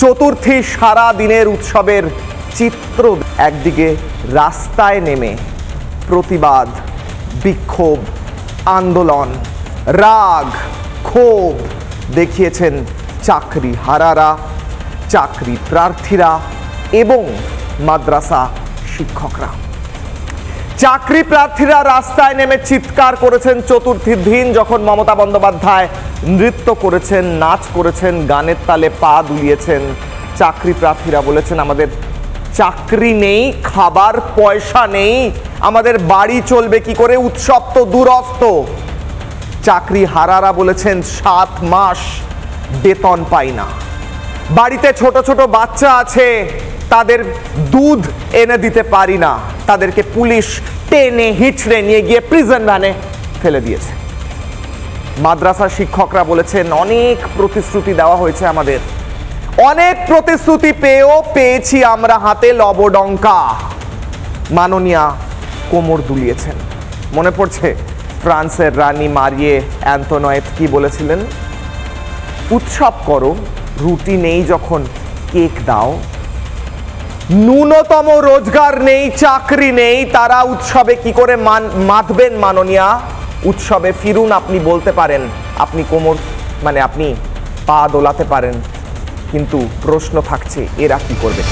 চতুর্থী সারা দিনের উৎসবের চিত্র। একদিকে রাস্তায় নেমে প্রতিবাদ, বিক্ষোভ, আন্দোলন, রাগ, ক্ষোভ দেখিয়েছেন চাকরি হারারা, চাকরি প্রার্থীরা এবং মাদ্রাসা শিক্ষকরা। চাকরি প্রার্থীরা রাস্তায় নেমে চিৎকার করেছেন চতুর্থীর দিন, যখন মমতা বন্দ্যোপাধ্যায় নৃত্য করেছেন, নাচ করেছেন, গানের তালে পা দুলিয়েছেন। চাকরি প্রার্থীরা বলেছেন আমাদের চাকরি নেই, খাবার পয়সা নেই, আমাদের বাড়ি চলবে কি করে, উৎসব তো দূরস্থ। চাকরি হারারা বলেছেন 7 মাস বেতন পাই না, বাড়িতে ছোট ছোট বাচ্চা আছে, তাদের দুধ এনে দিতে পারি না, তাদেরকে পুলিশ টেনে হিচড়ে নিয়ে গিয়ে প্রিজন ভ্যানে ফেলে দিয়েছে। মাদ্রাসা শিক্ষকরা বলেছেন অনেক প্রতিশ্রুতি দেওয়া হয়েছে আমাদের, অনেক প্রতিশ্রুতি পেয়েছি আমরা হাতে লবডঙ্কা। মাননীয়া কোমর দুলিয়েছেন। মনে পড়ছে ফ্রান্সের রানী মারিয়ে অ্যান্তোয়েট কি বলেছিলেন? উৎসব করো, রুটি নেই যখন কেক দাও। ন্যূনতম রোজগার নেই, চাকরি নেই, তারা উৎসবে কি করে মাতবেন? মাননীয়া, উৎসবে ফিরুন। আপনি বলতে পারেন, আপনি কোমর আপনি পা দোলাতে পারেন, কিন্তু প্রশ্ন থাকছে এরা কি করবে।